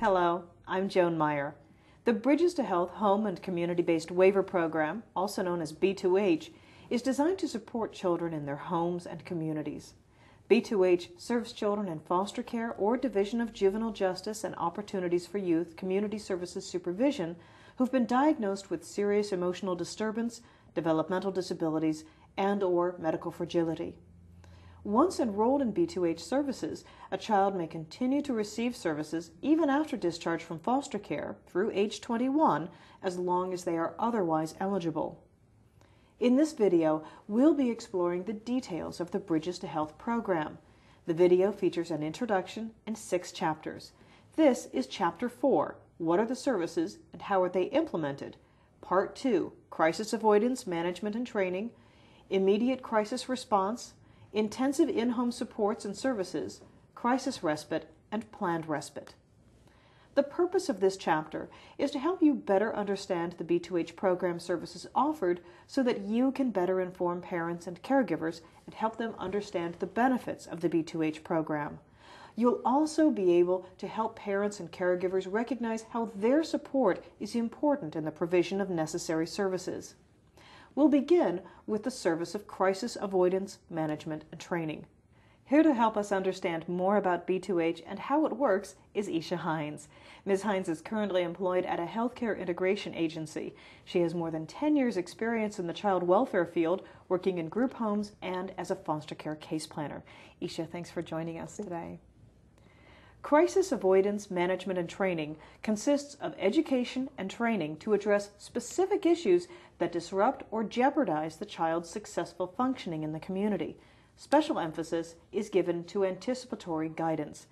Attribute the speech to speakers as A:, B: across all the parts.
A: Hello, I'm Joan Meyer. The Bridges to Health Home and Community-Based Waiver Program, also known as B2H, is designed to support children in their homes and communities. B2H serves children in foster care or Division of Juvenile Justice and Opportunities for Youth Community Services Supervision who've been diagnosed with serious emotional disturbance, developmental disabilities, and/or medical fragility. Once enrolled in B2H services, a child may continue to receive services even after discharge from foster care through age 21 as long as they are otherwise eligible. In this video, we'll be exploring the details of the Bridges to Health program. The video features an introduction and 6 chapters. This is Chapter 4, What are the services and how are they implemented? Part 2, Crisis Avoidance, Management and Training, Immediate Crisis Response, Intensive in-home supports and services, crisis respite, and planned respite. The purpose of this chapter is to help you better understand the B2H program services offered so that you can better inform parents and caregivers and help them understand the benefits of the B2H program. You'll also be able to help parents and caregivers recognize how their support is important in the provision of necessary services. We'll begin with the service of crisis avoidance, management, and training. Here to help us understand more about B2H and how it works is Isha Hines. Ms. Hines is currently employed at a healthcare integration agency. She has more than 10 years' experience in the child welfare field, working in group homes and as a foster care case planner. Isha, thanks for joining us today. Crisis avoidance, management, and training consists of education and training to address specific issues that disrupt or jeopardize the child's successful functioning in the community. Special emphasis is given to anticipatory guidance.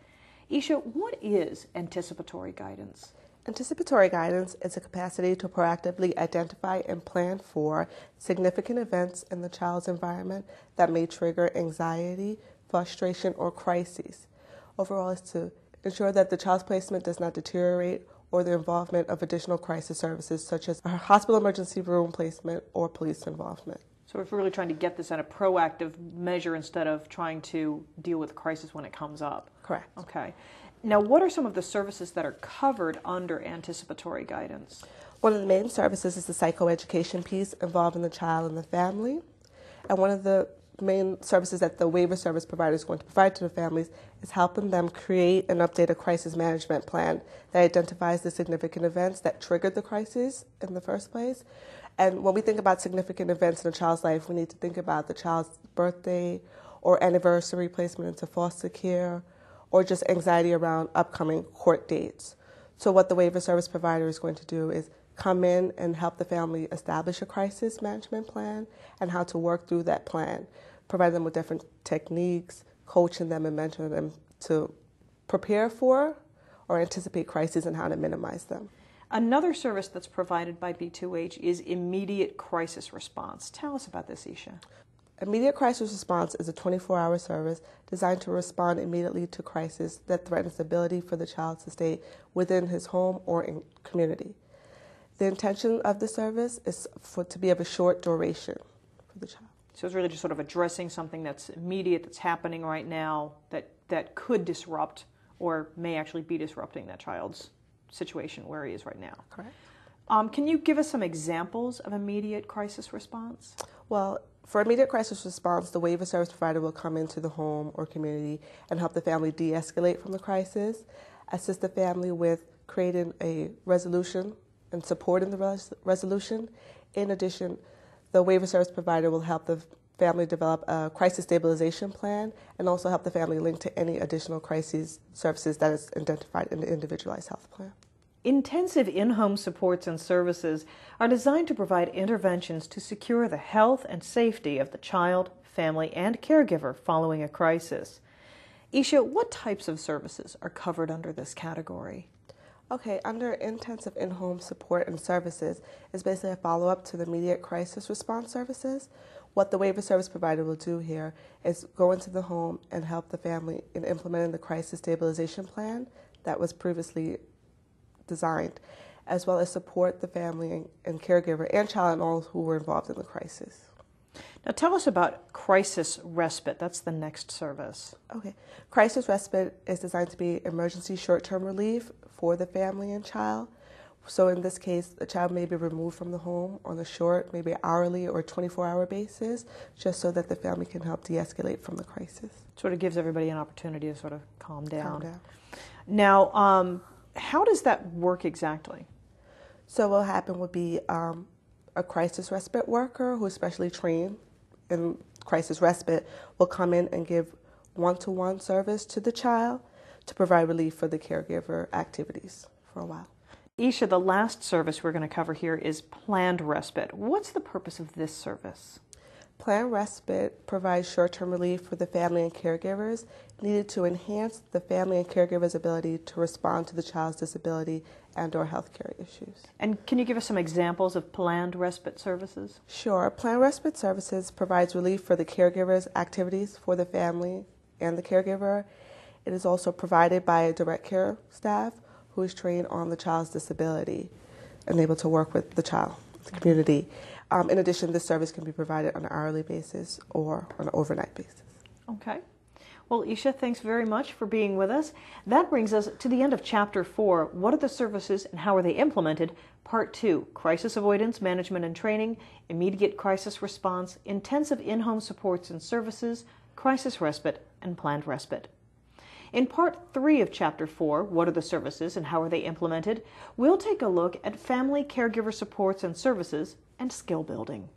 A: Isha, what is anticipatory guidance?
B: Anticipatory guidance is a capacity to proactively identify and plan for significant events in the child's environment that may trigger anxiety, frustration, or crises. Overall, is to ensure that the child's placement does not deteriorate or the involvement of additional crisis services such as a hospital emergency room placement or police involvement.
A: So we're really trying to get this in a proactive measure instead of trying to deal with the crisis when it comes up.
B: Correct.
A: Okay. Now, what are some of the services that are covered under anticipatory guidance?
B: One of the main services is the psychoeducation piece involving the child and the family. And one of the main services that the waiver service provider is going to provide to the families is helping them create and update a crisis management plan that identifies the significant events that triggered the crisis in the first place. And when we think about significant events in a child's life, we need to think about the child's birthday or anniversary placement into foster care or just anxiety around upcoming court dates. So what the waiver service provider is going to do is come in and help the family establish a crisis management plan and how to work through that plan, provide them with different techniques, coaching them and mentoring them to prepare for or anticipate crises and how to minimize them.
A: Another service that's provided by B2H is immediate crisis response. Tell us about this, Isha.
B: Immediate crisis response is a 24-hour service designed to respond immediately to crisis that threatens the ability for the child to stay within his home or in community. The intention of the service is to be of a short duration for the child.
A: So it's really just sort of addressing something that's immediate, that's happening right now, that could disrupt or may actually be disrupting that child's situation where he is right now.
B: Correct.
A: Can you give us some examples of immediate crisis response?
B: Well, for immediate crisis response, the waiver service provider will come into the home or community and help the family de-escalate from the crisis, assist the family with creating a resolution and supporting the resolution. In addition, the waiver service provider will help the family develop a crisis stabilization plan and also help the family link to any additional crisis services that is identified in the individualized health plan.
A: Intensive in-home supports and services are designed to provide interventions to secure the health and safety of the child, family, and caregiver following a crisis. Isha, what types of services are covered under this category?
B: Okay, under intensive in-home support and services is basically a follow-up to the immediate crisis response services. What the waiver service provider will do here is go into the home and help the family in implementing the crisis stabilization plan that was previously designed, as well as support the family and caregiver and child and all who were involved in the crisis.
A: Now tell us about crisis respite. That's the next service.
B: Okay. Crisis respite is designed to be emergency short-term relief for the family and child. So in this case, the child may be removed from the home on a short, maybe hourly or 24-hour basis, just so that the family can help de-escalate from the crisis.
A: Sort of gives everybody an opportunity to sort of calm down.
B: Calm down.
A: Now, how does that work exactly?
B: So what will happen would be a crisis respite worker who is specially trained in crisis respite will come in and give one-to-one service to the child to provide relief for the caregiver activities for a while.
A: Isha, the last service we're going to cover here is planned respite. What's the purpose of this service?
B: Planned respite provides short-term relief for the family and caregivers needed to enhance the family and caregiver's ability to respond to the child's disability and/or healthcare issues.
A: And can you give us some examples of planned respite services?
B: Sure. Planned respite services provides relief for the caregiver's activities for the family and the caregiver. It is also provided by a direct care staff who is trained on the child's disability and able to work with the child, the community. In addition, this service can be provided on an hourly basis or on an overnight basis.
A: Okay. Well, Isha, thanks very much for being with us. That brings us to the end of Chapter 4, What are the Services and How are they Implemented? Part 2, Crisis Avoidance, Management and Training, Immediate Crisis Response, Intensive In-Home Supports and Services, Crisis Respite, and Planned Respite. In Part 3 of Chapter 4, What are the Services and How are they Implemented? We'll take a look at family caregiver supports and services and skill building.